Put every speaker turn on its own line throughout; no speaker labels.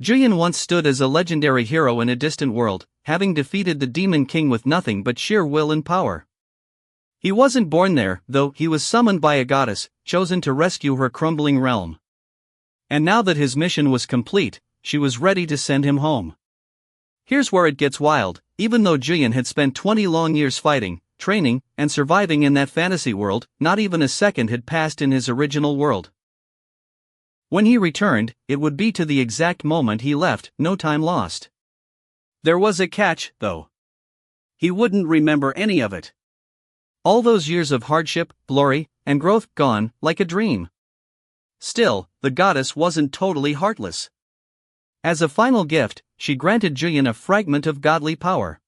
Juyin once stood as a legendary hero in a distant world, having defeated the Demon King with nothing but sheer will and power. He wasn't born there, though. He was summoned by a goddess, chosen to rescue her crumbling realm. And now that his mission was complete, she was ready to send him home. Here's where it gets wild. Even though Juyin had spent 20 long years fighting, training, and surviving in that fantasy world, not even a second had passed in his original world. When he returned, it would be to the exact moment he left, no time lost. There was a catch, though. He wouldn't remember any of it. All those years of hardship, glory, and growth gone, like a dream. Still, the goddess wasn't totally heartless. As a final gift, she granted Juyin a fragment of godly power.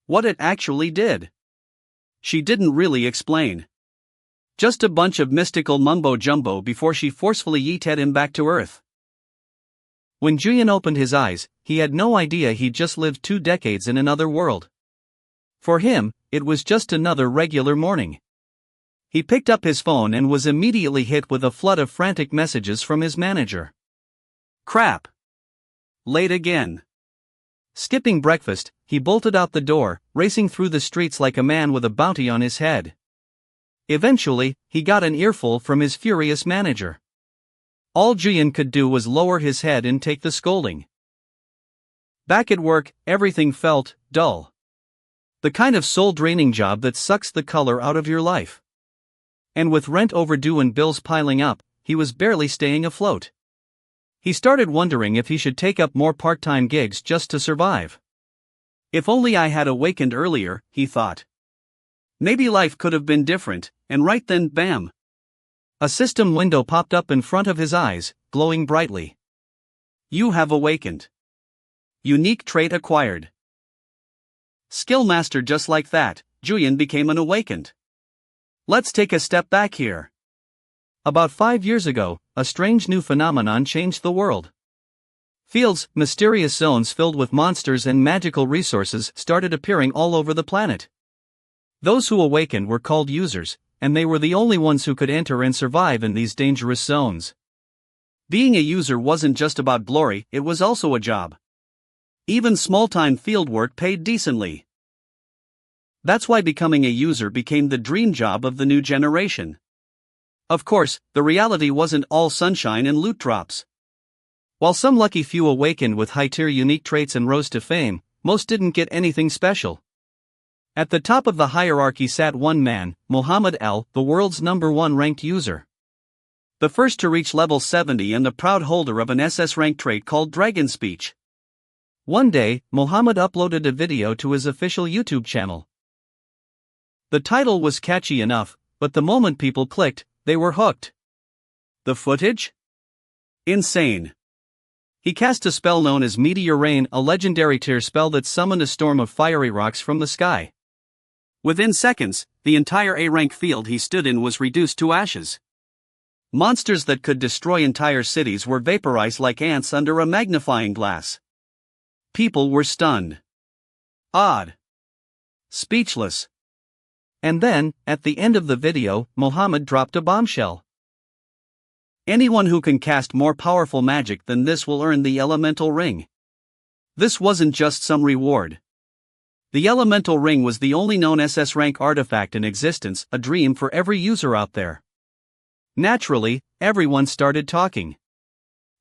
What it actually did, she didn't really explain. Just a bunch of mystical mumbo-jumbo before she forcefully yeeted him back to Earth. When Juyin opened his eyes, he had no idea he'd just lived 2 decades in another world. For him, it was just another regular morning. He picked up his phone and was immediately hit with a flood of frantic messages from his manager. Crap! Late again. Skipping breakfast, he bolted out the door, racing through the streets like a man with a bounty on his head. Eventually, he got an earful from his furious manager. All Juyin could do was lower his head and take the scolding. Back at work, everything felt dull. The kind of soul-draining job that sucks the color out of your life. And with rent overdue and bills piling up, he was barely staying afloat. He started wondering if he should take up more part-time gigs just to survive. If only I had awakened earlier, he thought. Maybe life could have been different, and right then, bam! A system window popped up in front of his eyes, glowing brightly. You have awakened. Unique trait acquired. Skill master. Just like that, Juyin became an awakened. Let's take a step back here. About 5 years ago, a strange new phenomenon changed the world. Fields, mysterious zones filled with monsters and magical resources started appearing all over the planet. Those who awakened were called users, and they were the only ones who could enter and survive in these dangerous zones. Being a user wasn't just about glory, it was also a job. Even small-time fieldwork paid decently. That's why becoming a user became the dream job of the new generation. Of course, the reality wasn't all sunshine and loot drops. While some lucky few awakened with high-tier unique traits and rose to fame, most didn't get anything special. At the top of the hierarchy sat one man, Muhammad L., the world's #1 ranked user. The first to reach level 70 and the proud holder of an SS rank trait called Dragon Speech. One day, Muhammad uploaded a video to his official YouTube channel. The title was catchy enough, but the moment people clicked, they were hooked. The footage? Insane. He cast a spell known as Meteor Rain, a legendary tier spell that summoned a storm of fiery rocks from the sky. Within seconds, the entire A-rank field he stood in was reduced to ashes. Monsters that could destroy entire cities were vaporized like ants under a magnifying glass. People were stunned. Awed. Speechless. And then, at the end of the video, Muhammad dropped a bombshell. Anyone who can cast more powerful magic than this will earn the Elemental Ring. This wasn't just some reward. The Elemental Ring was the only known SS rank artifact in existence, a dream for every user out there. Naturally, everyone started talking.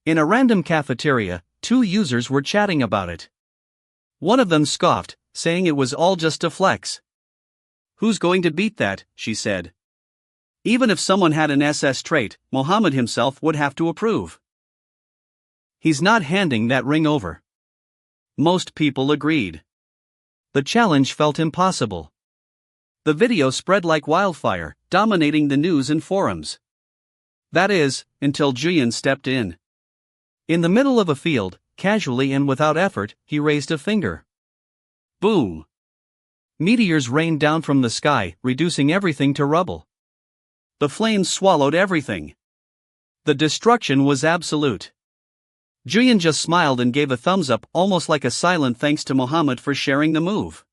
In a random cafeteria, 2 users were chatting about it. One of them scoffed, saying it was all just a flex. Who's going to beat that, she said. Even if someone had an SS trait, Muhammad himself would have to approve. He's not handing that ring over. Most people agreed. The challenge felt impossible. The video spread like wildfire, dominating the news and forums. That is, until Juyin stepped in. In the middle of a field, casually and without effort, he raised a finger. Boom! Meteors rained down from the sky, reducing everything to rubble. The flames swallowed everything. The destruction was absolute. Juyin just smiled and gave a thumbs up, almost like a silent thanks to Muhammad for sharing the move.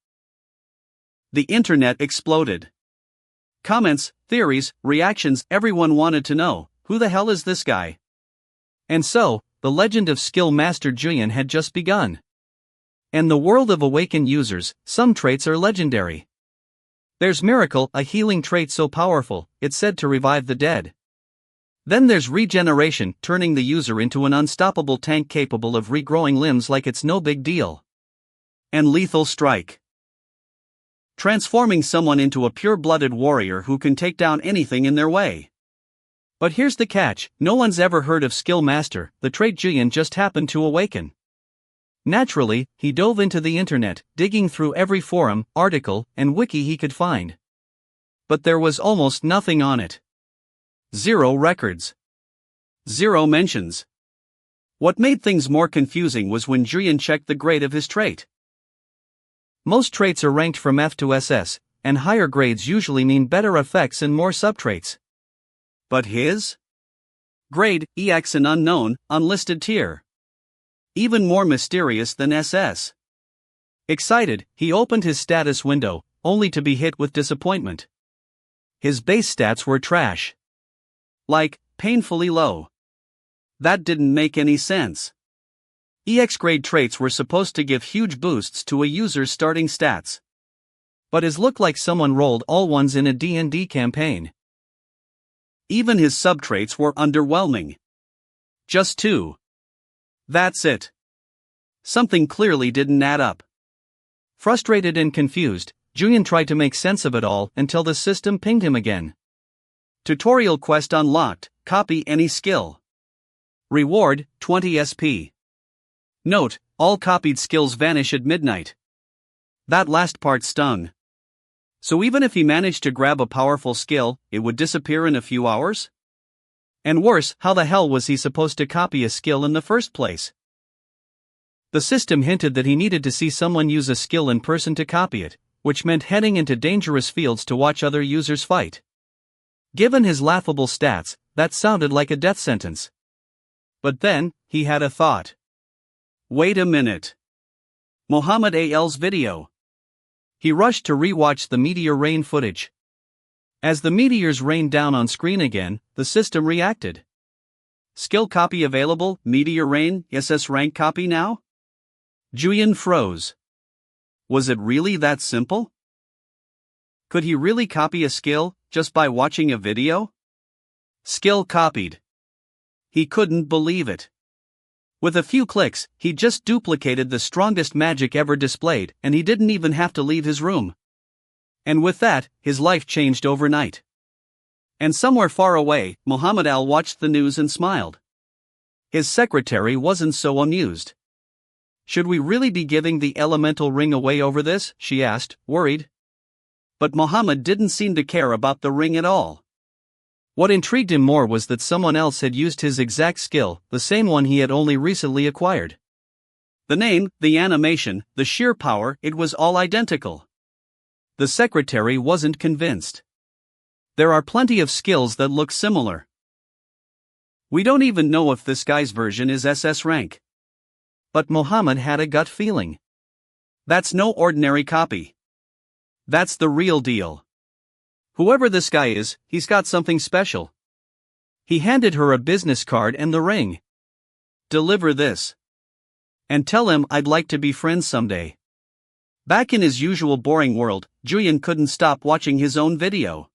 The internet exploded. Comments, theories, reactions, everyone wanted to know, who the hell is this guy? And so, the legend of skill master Julian had just begun. In the world of awakened users, some traits are legendary. There's Miracle, a healing trait so powerful, it's said to revive the dead. Then there's Regeneration, turning the user into an unstoppable tank capable of regrowing limbs like it's no big deal. And Lethal Strike, transforming someone into a pure-blooded warrior who can take down anything in their way. But here's the catch, no one's ever heard of Skill Master, the trait Julian just happened to awaken. Naturally, he dove into the internet, digging through every forum, article, and wiki he could find. But there was almost nothing on it. 0 records. 0 mentions. What made things more confusing was when Julian checked the grade of his trait. Most traits are ranked from F to SS, and higher grades usually mean better effects and more subtraits. But his? Grade, EX an unknown, unlisted tier. Even more mysterious than SS. Excited, he opened his status window, only to be hit with disappointment. His base stats were trash. Like, painfully low. That didn't make any sense. EX grade traits were supposed to give huge boosts to a user's starting stats. But his looked like someone rolled all ones in a D&D campaign. Even his subtraits were underwhelming. Just 2. That's it. Something clearly didn't add up. Frustrated and confused, Julian tried to make sense of it all until the system pinged him again. Tutorial quest unlocked, copy any skill. Reward, 20 SP. Note, all copied skills vanish at midnight. That last part stung. So even if he managed to grab a powerful skill, it would disappear in a few hours? And worse, how the hell was he supposed to copy a skill in the first place? The system hinted that he needed to see someone use a skill in person to copy it, which meant heading into dangerous fields to watch other users fight. Given his laughable stats, that sounded like a death sentence. But then, he had a thought. Wait a minute. Muhammad Al's video. He rushed to rewatch the meteor rain footage. As the meteors rained down on screen again, the system reacted. Skill copy available, meteor rain, SS rank copy now? Julian froze. Was it really that simple? Could he really copy a skill, just by watching a video? Skill copied. He couldn't believe it. With a few clicks, he just duplicated the strongest magic ever displayed, and he didn't even have to leave his room. And with that, his life changed overnight. And somewhere far away, Muhammad Al watched the news and smiled. His secretary wasn't so amused. Should we really be giving the elemental ring away over this? She asked, worried. But Muhammad didn't seem to care about the ring at all. What intrigued him more was that someone else had used his exact skill, the same one he had only recently acquired. The name, the animation, the sheer power, it was all identical. The secretary wasn't convinced. There are plenty of skills that look similar. We don't even know if this guy's version is SS rank. But Muhammad had a gut feeling. That's no ordinary copy. That's the real deal. Whoever this guy is, he's got something special. He handed her a business card and the ring. Deliver this. And tell him I'd like to be friends someday. Back in his usual boring world, Julian couldn't stop watching his own video.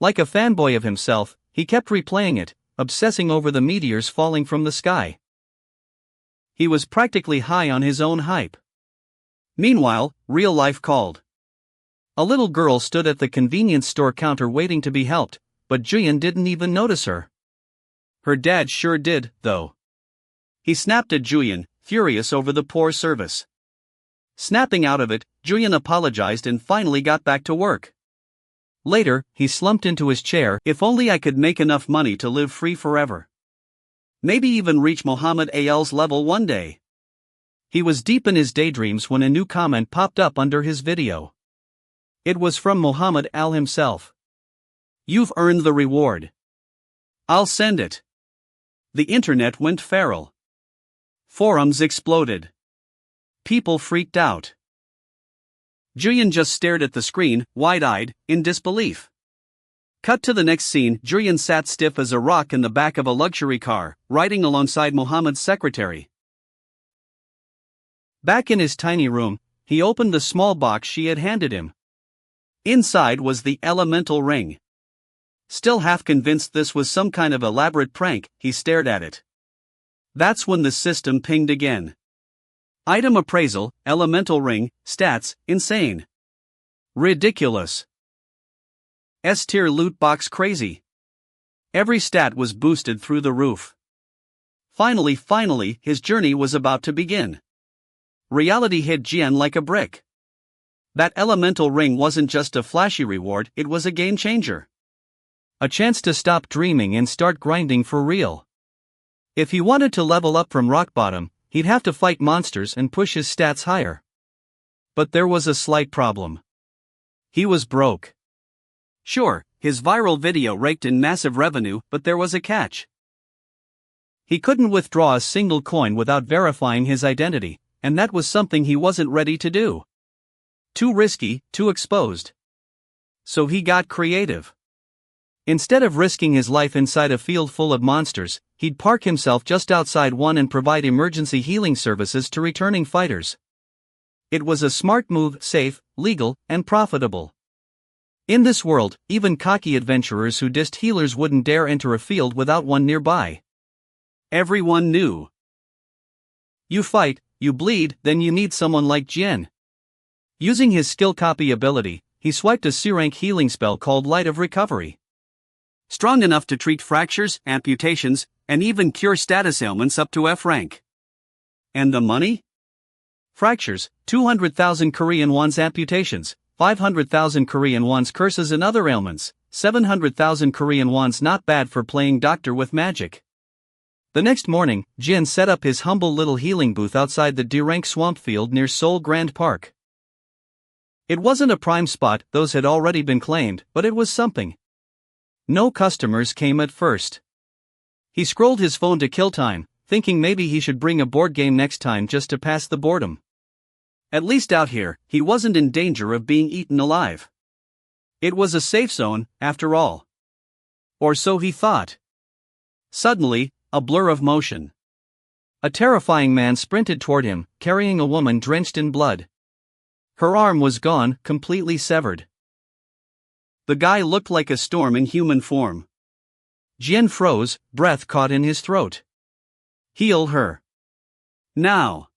Like a fanboy of himself, he kept replaying it, obsessing over the meteors falling from the sky. He was practically high on his own hype. Meanwhile, real life called. A little girl stood at the convenience store counter waiting to be helped, but Julian didn't even notice her. Her dad sure did, though. He snapped at Julian, furious over the poor service. Snapping out of it, Julian apologized and finally got back to work. Later, he slumped into his chair. If only I could make enough money to live free forever. Maybe even reach Muhammad Al's level one day. He was deep in his daydreams when a new comment popped up under his video. It was from Muhammad Al himself. You've earned the reward. I'll send it. The internet went feral. Forums exploded. People freaked out. Julian just stared at the screen, wide-eyed, in disbelief.
Cut to the next scene. Juryen sat stiff as a rock in the back of a luxury car, riding alongside Muhammad's secretary.
Back in his tiny room, he opened the small box she had handed him.
Inside was the elemental ring. Still half convinced this was some kind of elaborate prank, he stared at it. That's when the system pinged again. Item appraisal, elemental ring, stats, insane.
Ridiculous.
S-tier loot box crazy. Every stat was boosted through the roof. Finally, his journey was about to begin. Reality hit Jian like a brick. That elemental ring wasn't just a flashy reward, it was a game changer.
A chance to stop dreaming and start grinding for real. If he wanted to level up from rock bottom, he'd have to fight monsters and push his stats higher. But there was a slight problem. He was broke.
Sure, his viral video raked in massive revenue, but there was a catch.
He couldn't withdraw a single coin without verifying his identity, and that was something he wasn't ready to do. Too risky, too exposed. So he got creative. Instead of risking his life inside a field full of monsters, he'd park himself just outside one and provide emergency healing services to returning fighters. It was a smart move, safe, legal, and profitable. In this world, even cocky adventurers who dissed healers wouldn't dare enter a field without one nearby.
Everyone knew.
You fight, you bleed, then you need someone like Jian. Using his skill copy ability, he swiped a C-rank healing spell called Light of Recovery.
Strong enough to treat fractures, amputations, and even cure status ailments up to F rank. And the money?
Fractures, 200,000 Korean won's amputations, 500,000 Korean won's curses and other ailments, 700,000 Korean won's not bad for playing doctor with magic. The next morning, Jin set up his humble little healing booth outside the D-rank swamp field near Seoul Grand Park. It wasn't a prime spot, those had already been claimed, but it was something. No customers came at first. He scrolled his phone to kill time, thinking maybe he should bring a board game next time just to pass the boredom. At least out here, he wasn't in danger of being eaten alive. It was a safe zone, after all. Or so he thought. Suddenly, a blur of motion. A terrifying man sprinted toward him, carrying a woman drenched in blood. Her arm was gone, completely severed. The guy looked like a storm in human form. Jian froze, breath caught in his throat. Heal her. Now.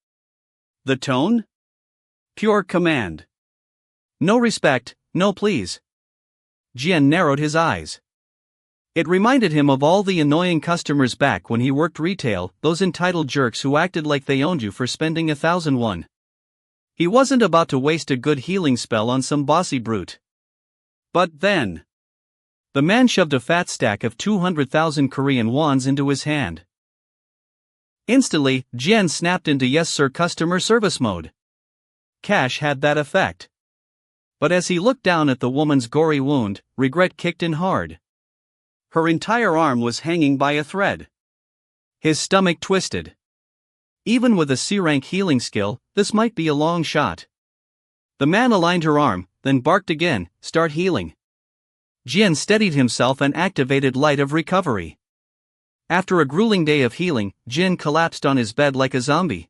The tone? Pure command. No respect, no please. Jian narrowed his eyes. It reminded him of all the annoying customers back when he worked retail, those entitled jerks who acted like they owned you for spending 1,000 won. He wasn't about to waste a good healing spell on some bossy brute. But then, the man shoved a fat stack of 200,000 Korean wons into his hand. Instantly, Jian snapped into yes sir customer service mode. Cash had that effect. But as he looked down at the woman's gory wound, regret kicked in hard. Her entire arm was hanging by a thread. His stomach twisted. Even with a C-rank healing skill, this might be a long shot. The man aligned her arm, then barked again, "Start healing." Jian steadied himself and activated Light of Recovery. After a grueling day of healing, Jian collapsed on his bed like a zombie.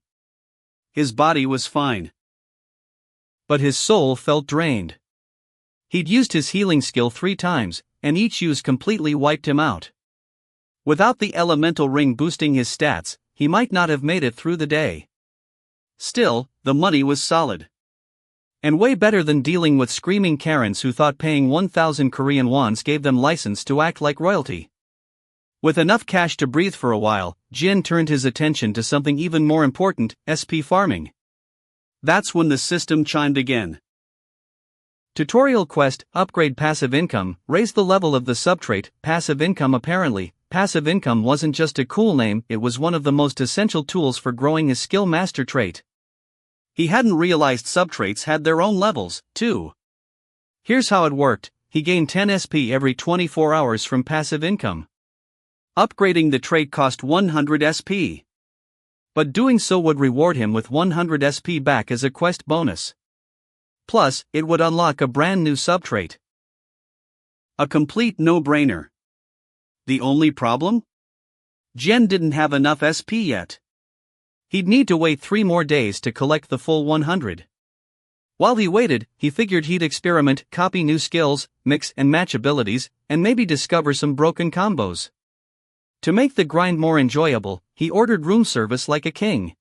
His body was fine. But his soul felt drained. He'd used his healing skill 3 times, and each use completely wiped him out. Without the elemental ring boosting his stats, he might not have made it through the day. Still, the money was solid. And way better than dealing with screaming Karens who thought paying 1,000 Korean wons gave them license to act like royalty. With enough cash to breathe for a while, Jian turned his attention to something even more important, SP farming. That's when the system chimed again. Tutorial quest, upgrade passive income, raise the level of the subtrait, passive income. Apparently, passive income wasn't just a cool name, it was one of the most essential tools for growing his skill master trait. He hadn't realized subtraits had their own levels, too. Here's how it worked, he gained 10 SP every 24 hours from passive income. Upgrading the trait cost 100 SP. But doing so would reward him with 100 SP back as a quest bonus. Plus, it would unlock a brand new subtrait.
A complete no-brainer. The only problem? Jian didn't have enough SP yet. He'd need to wait 3 more days to collect the full 100. While he waited, he figured he'd experiment, copy new skills, mix and match abilities, and maybe discover some broken combos. To make the grind more enjoyable, he ordered room service like a king.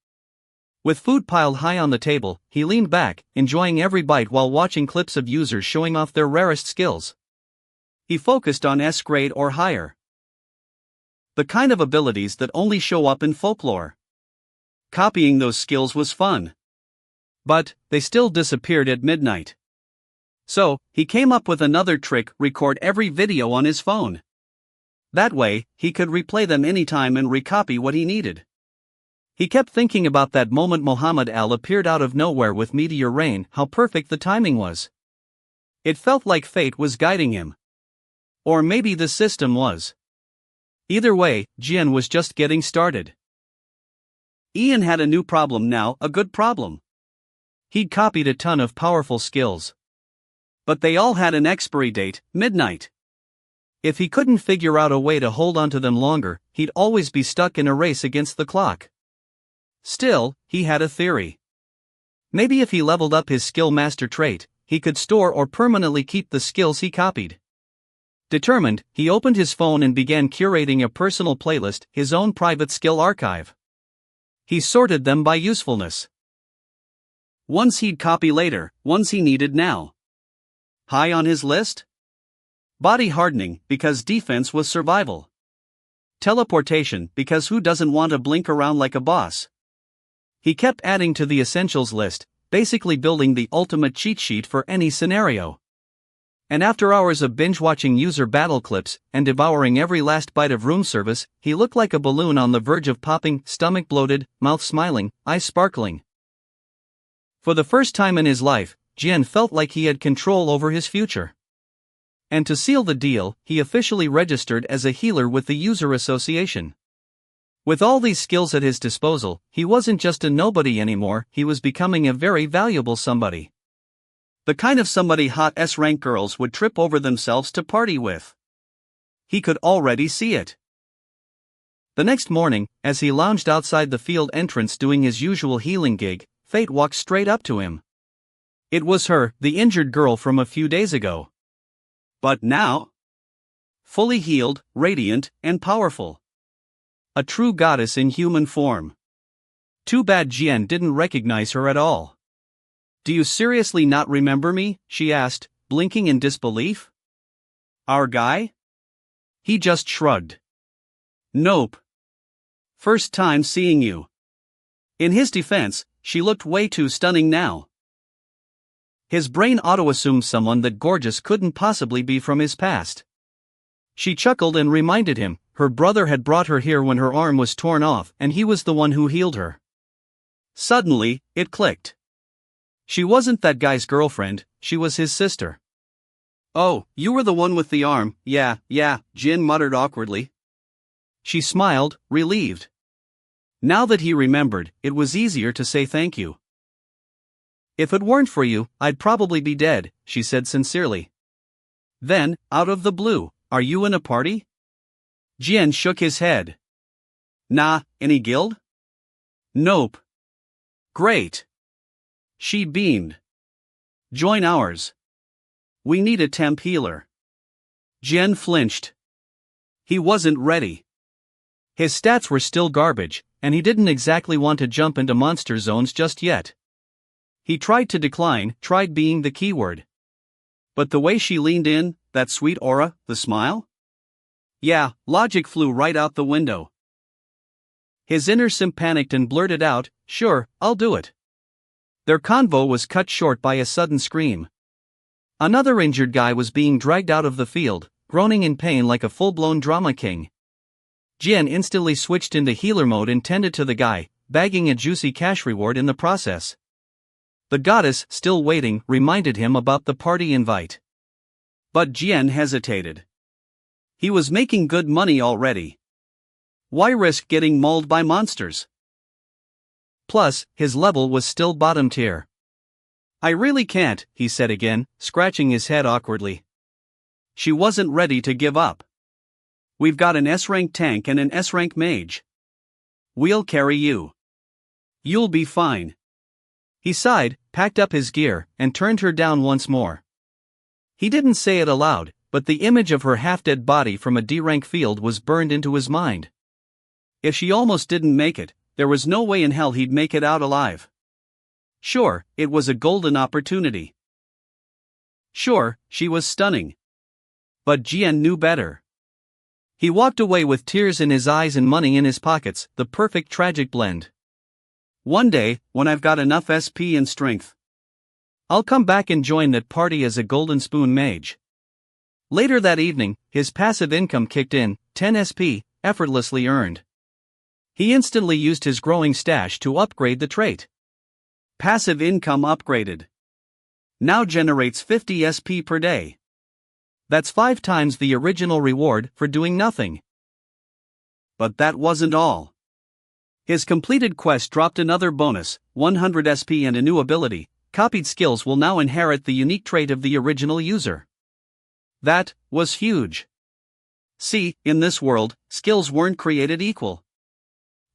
With food piled high on the table, he leaned back, enjoying every bite while watching clips of users showing off their rarest skills. He focused on S grade or higher. The kind of abilities that only show up in folklore. Copying those skills was fun. But they still disappeared at midnight. So, he came up with another trick: record every video on his phone. That way, he could replay them anytime and recopy what he needed. He kept thinking about that moment Muhammad Al appeared out of nowhere with meteor rain, how perfect the timing was. It felt like fate was guiding him. Or maybe the system was. Either way, Jian was just getting started. Ian had a new problem now, a good problem. He'd copied a ton of powerful skills. But they all had an expiry date, midnight. If he couldn't figure out a way to hold onto them longer, he'd always be stuck in a race against the clock. Still, he had a theory. Maybe if he leveled up his skill master trait, he could store or permanently keep the skills he copied. Determined, he opened his phone and began curating a personal playlist, his own private skill archive. He sorted them by usefulness. Ones he'd copy later, ones he needed now. High on his list? Body hardening, because defense was survival. Teleportation, because who doesn't want to blink around like a boss? He kept adding to the essentials list, basically building the ultimate cheat sheet for any scenario. And after hours of binge-watching user battle clips and devouring every last bite of room service, he looked like a balloon on the verge of popping, stomach bloated, mouth smiling, eyes sparkling. For the first time in his life, Jian felt like he had control over his future. And to seal the deal, he officially registered as a healer with the User Association. With all these skills at his disposal, he wasn't just a nobody anymore, he was becoming a very valuable somebody. The kind of somebody hot S-rank girls would trip over themselves to party with. He could already see it. The next morning, as he lounged outside the field entrance doing his usual healing gig, Fate walked straight up to him. It was her, the injured girl from a few days ago. But now, fully healed, radiant, and powerful. A true goddess in human form. Too bad Jian didn't recognize her at all. "Do you seriously not remember me?" she asked, blinking in disbelief. "Our guy?" He just shrugged. "Nope. First time seeing you." In his defense, she looked way too stunning now. His brain auto-assumed someone that gorgeous couldn't possibly be from his past. She chuckled and reminded him, her brother had brought her here when her arm was torn off and he was the one who healed her. Suddenly, it clicked. She wasn't that guy's girlfriend, she was his sister. "Oh, you were the one with the arm, yeah, Jin muttered awkwardly. She smiled, relieved. Now that he remembered, it was easier to say thank you. "If it weren't for you, I'd probably be dead," she said sincerely. Then, out of the blue, "Are you in a party?" Jian shook his head. "Nah, any guild?" "Nope." "Great." She beamed. "Join ours. We need a temp healer." Jian flinched. He wasn't ready. His stats were still garbage, and he didn't exactly want to jump into monster zones just yet. He tried to decline, tried being the keyword. But the way she leaned in, that sweet aura, the smile? Yeah, logic flew right out the window. His inner simp panicked and blurted out, "Sure, I'll do it." Their convo was cut short by a sudden scream. Another injured guy was being dragged out of the field, groaning in pain like a full-blown drama king. Jian instantly switched into healer mode and tended to the guy, bagging a juicy cash reward in the process. The goddess, still waiting, reminded him about the party invite. But Jian hesitated. He was making good money already. Why risk getting mauled by monsters? Plus, his level was still bottom tier. "I really can't," he said again, scratching his head awkwardly. she wasn't ready to give up. We've got an S-rank tank and an S-rank mage. We'll carry you. You'll be fine.
He sighed, packed up his gear, and turned her down once more. He didn't say it aloud, but the image of her half-dead body from a D-rank field was burned into his mind. If she almost didn't make it, there was no way in hell he'd make it out alive. Sure, it was a golden opportunity. Sure, she was stunning. But Jian knew better. He walked away with tears in his eyes and money in his pockets, the perfect tragic blend. One day, when I've got enough SP and strength, I'll come back and join that party as a Golden Spoon mage. Later that evening, his passive income kicked in, 10 SP, effortlessly earned. He instantly used his growing stash to upgrade the trait. Passive income upgraded. Now generates 50 SP per day. That's 5 times the original reward for doing nothing. But that wasn't all. His completed quest dropped another bonus, 100 SP and a new ability. Copied skills will now inherit the unique trait of the original user. That was huge. See, in this world, skills weren't created equal.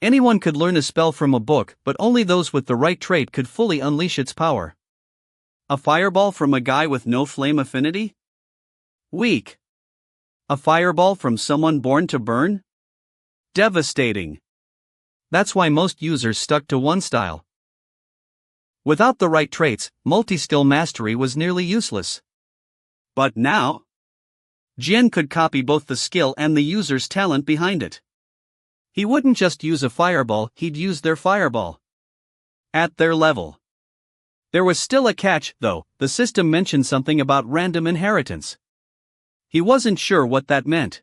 Anyone could learn a spell from a book, but only those with the right trait could fully unleash its power. A fireball from a guy with no flame affinity? Weak. A fireball from someone born to burn? Devastating. That's why most users stuck to one style. Without the right traits, multi-skill mastery was nearly useless. But now, Jian could copy both the skill and the user's talent behind it. He wouldn't just use a fireball, he'd use their fireball. At their level. There was still a catch, though. The system mentioned something about random inheritance. He wasn't sure what that meant.